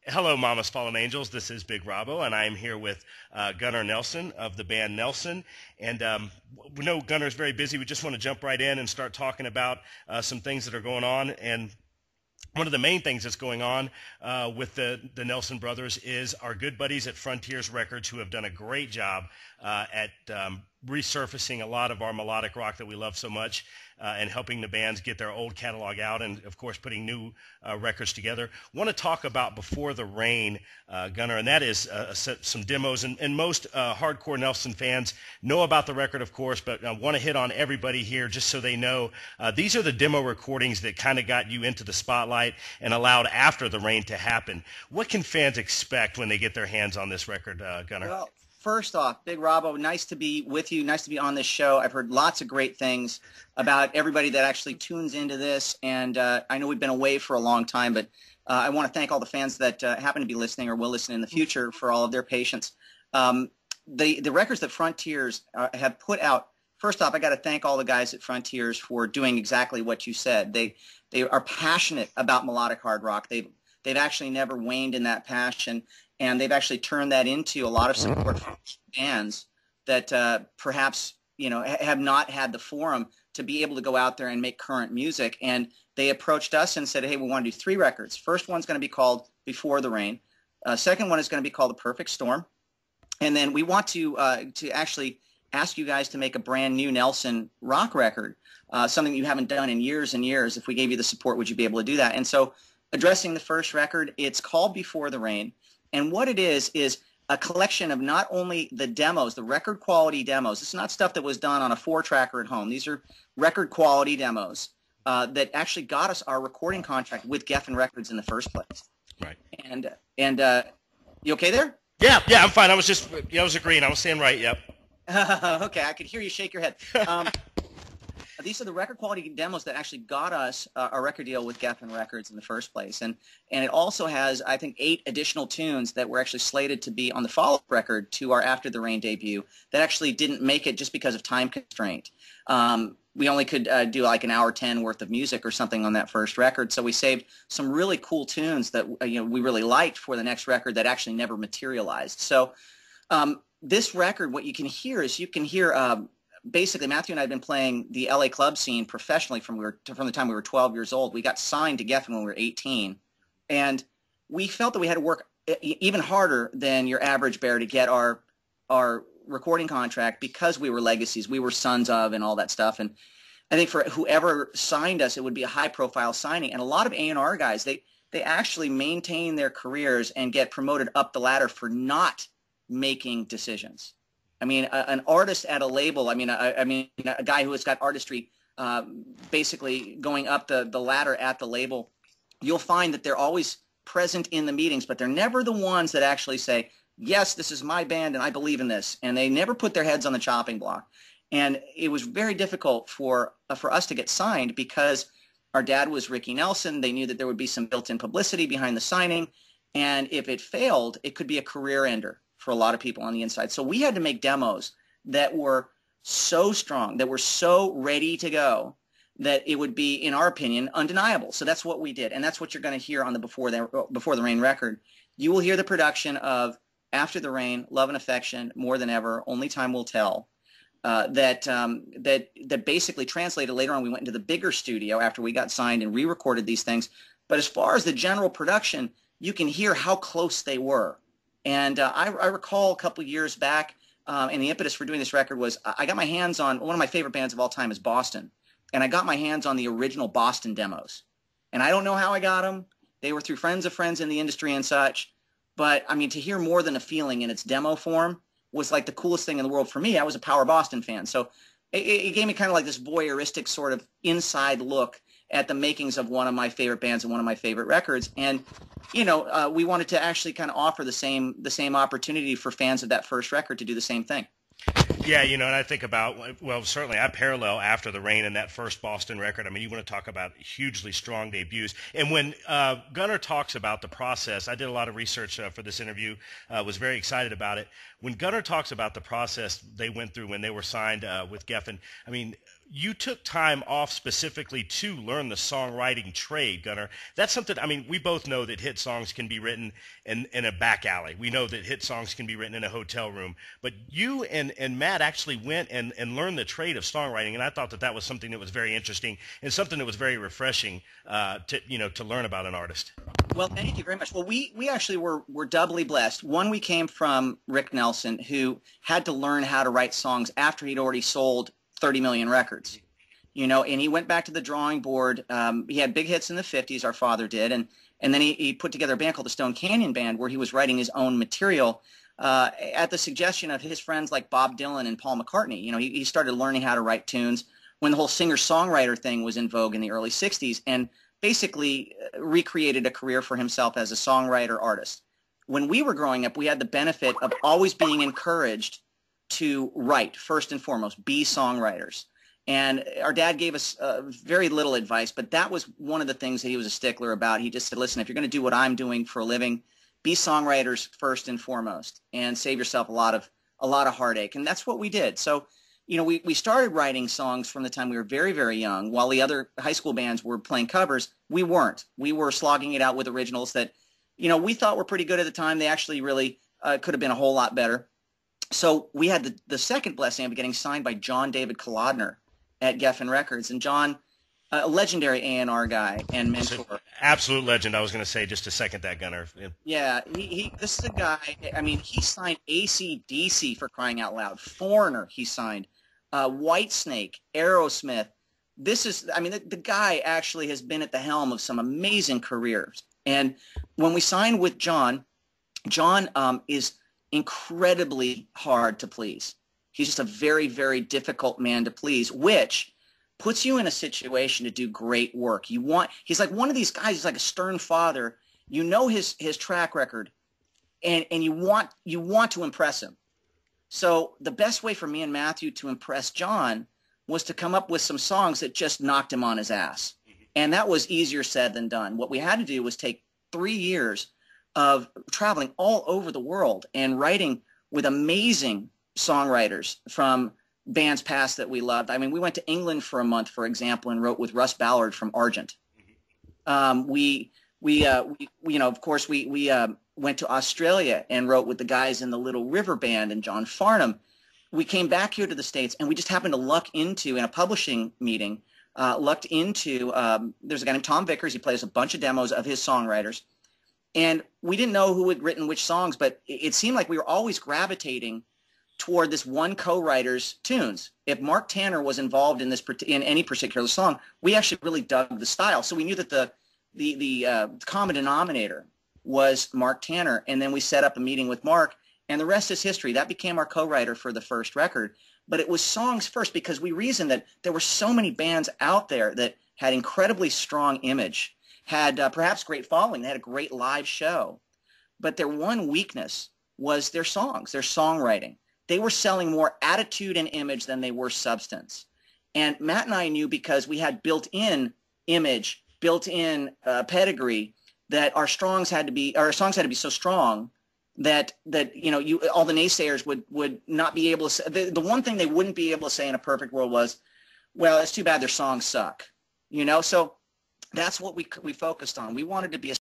Hello, Mama's Fallen Angels. This is Big Robbo, and I'm here with Gunnar Nelson of the band Nelson. And we know Gunnar's very busy. We just want to jump right in and start talking about some things that are going on. And one of the main things that's going on with the Nelson brothers is our good buddies at Frontiers Records, who have done a great job at resurfacing a lot of our melodic rock that we love so much, and helping the bands get their old catalog out, and of course putting new records together. Want to talk about Before the Rain, Gunnar, and that is some demos, and most hardcore Nelson fans know about the record, of course, but I want to hit on everybody here just so they know. These are the demo recordings that kind of got you into the spotlight and allowed After the Rain to happen. What can fans expect when they get their hands on this record, Gunnar? Well, first off, Big Robbo, nice to be with you. Nice to be on this show. I've heard lots of great things about everybody that actually tunes into this, and I know we've been away for a long time, but I want to thank all the fans that happen to be listening or will listen in the future for all of their patience. The records that Frontiers have put out, first off, I got to thank all the guys at Frontiers for doing exactly what you said. They are passionate about melodic hard rock. They've actually never waned in that passion, and they've actually turned that into a lot of support for bands that perhaps have not had the forum to be able to go out there and make current music. And they approached us and said, hey, we want to do 3 records. First one's going to be called Before the Rain. Second one is going to be called The Perfect Storm. And then we want to actually ask you guys to make a brand new Nelson rock record, something you haven't done in years and years. If we gave you the support, would you be able to do that? And so addressing the first record, it's called Before the Rain. And what it is a collection of not only the demos, the record quality demos. It's not stuff that was done on a 4-tracker at home. These are record quality demos that actually got us our recording contract with Geffen Records in the first place. Right. And you okay there? Yeah, I'm fine. I was agreeing. I was saying right, yep. Okay, I could hear you shake your head. These are the record quality demos that actually got us a record deal with Geffen Records in the first place. And it also has, I think, 8 additional tunes that were actually slated to be on the follow-up record to our After the Rain debut that actually didn't make it just because of time constraint. We only could do like an hour 10 worth of music or something on that first record, so we saved some really cool tunes that we really liked for the next record that actually never materialized. So this record, what you can hear basically, Matthew and I had been playing the LA club scene professionally from the time we were 12 years old. We got signed to Geffen when we were 18, and we felt that we had to work even harder than your average bear to get our recording contract because we were legacies, we were sons of, and all that stuff. And I think for whoever signed us, it would be a high-profile signing. And a lot of A&R guys, they actually maintain their careers and get promoted up the ladder for not making decisions. I mean, an artist at a label, I mean, a guy who has got artistry basically going up the ladder at the label, you'll find that they're always present in the meetings, but they're never the ones that actually say, yes, this is my band and I believe in this. And they never put their heads on the chopping block. And it was very difficult for us to get signed because our dad was Ricky Nelson. They knew that there would be some built-in publicity behind the signing. And if it failed, it could be a career ender for a lot of people on the inside. So we had to make demos that were so strong, that were so ready to go, that it would be, in our opinion, undeniable. So that's what we did, and that's what you're going to hear on the Before the Rain record. You will hear the production of After the Rain, Love and Affection, More Than Ever, Only Time Will Tell, that basically translated later on. We went into the bigger studio after we got signed and re-recorded these things. But as far as the general production, you can hear how close they were. And I recall a couple years back, and the impetus for doing this record was I got my hands on one of my favorite bands of all time is Boston, and I got my hands on the original Boston demos. And I don't know how I got them. They were through friends of friends in the industry and such. But, I mean, to hear More Than a Feeling in its demo form was like the coolest thing in the world for me. I was a Power Boston fan. So it gave me kind of like this voyeuristic sort of inside look at the makings of one of my favorite bands and one of my favorite records. And we wanted to actually kind of offer the same opportunity for fans of that first record to do the same thing. Yeah, and I think about, well, certainly I parallel After the Rain and that first Boston record. I mean, you want to talk about hugely strong debuts. And when Gunnar talks about the process, I did a lot of research for this interview, was very excited about it. When Gunnar talks about the process they went through when they were signed with Geffen, I mean, you took time off specifically to learn the songwriting trade, Gunnar. That's something, I mean, we both know that hit songs can be written in a back alley. We know that hit songs can be written in a hotel room. But you and Matt actually went and learned the trade of songwriting, and I thought that was something that was very interesting and something that was very refreshing to learn about an artist. Well, thank you very much. Well, we actually were doubly blessed. One, we came from Rick Nelson, who had to learn how to write songs after he'd already sold 30 million records, and he went back to the drawing board. He had big hits in the 50s, our father did, and then he put together a band called the Stone Canyon Band where he was writing his own material at the suggestion of his friends like Bob Dylan and Paul McCartney. He started learning how to write tunes when the whole singer-songwriter thing was in vogue in the early 60s, and basically recreated a career for himself as a songwriter artist. When we were growing up, we had the benefit of always being encouraged to write, first and foremost, be songwriters. And our dad gave us very little advice, but that was one of the things that he was a stickler about. He just said, listen, if you're going to do what I'm doing for a living, be songwriters first and foremost, and save yourself a lot of heartache. And that's what we did. So, we started writing songs from the time we were very, very young. While the other high school bands were playing covers, we weren't. We were slogging it out with originals that, we thought were pretty good at the time. They actually really could have been a whole lot better. So we had the second blessing of getting signed by John David Kolodner at Geffen Records. And John, a legendary A&R guy and mentor. Absolute legend, I was going to say, just to second that, Gunnar. Yeah, this is a guy, I mean, he signed AC/DC, for crying out loud. Foreigner he signed. Whitesnake, Aerosmith. The guy actually has been at the helm of some amazing careers. And when we signed with John is incredibly hard to please. He's just a very, very difficult man to please, which puts you in a situation to do great work. He's like one of these guys, he's like a stern father. You know his track record, and you want to impress him. So the best way for me and Matthew to impress John was to come up with some songs that just knocked him on his ass. And that was easier said than done. What we had to do was take 3 years of traveling all over the world and writing with amazing songwriters from bands past that we loved. I mean, we went to England for a month, for example, and wrote with Russ Ballard from Argent. We went to Australia and wrote with the guys in the Little River Band and John Farnham. We came back here to the States, and we just happened to luck into, in a publishing meeting, there's a guy named Tom Vickers. He plays a bunch of demos of his songwriters. And we didn't know who had written which songs, but it seemed like we were always gravitating toward this one co-writer's tunes. If Mark Tanner was involved in any particular song, we actually really dug the style. So we knew that the common denominator was Mark Tanner, and then we set up a meeting with Mark, and the rest is history. That became our co-writer for the first record. But it was songs first because we reasoned that there were so many bands out there that had incredibly strong image, had perhaps great following, they had a great live show, but their one weakness was their songs, their songwriting. They were selling more attitude and image than they were substance. And Matt and I knew, because we had built-in image, built-in pedigree, that our songs had to be so strong that all the naysayers would not be able to say. The one thing they wouldn't be able to say in a perfect world was, well, it's too bad their songs suck. So that's what we focused on. We wanted to be a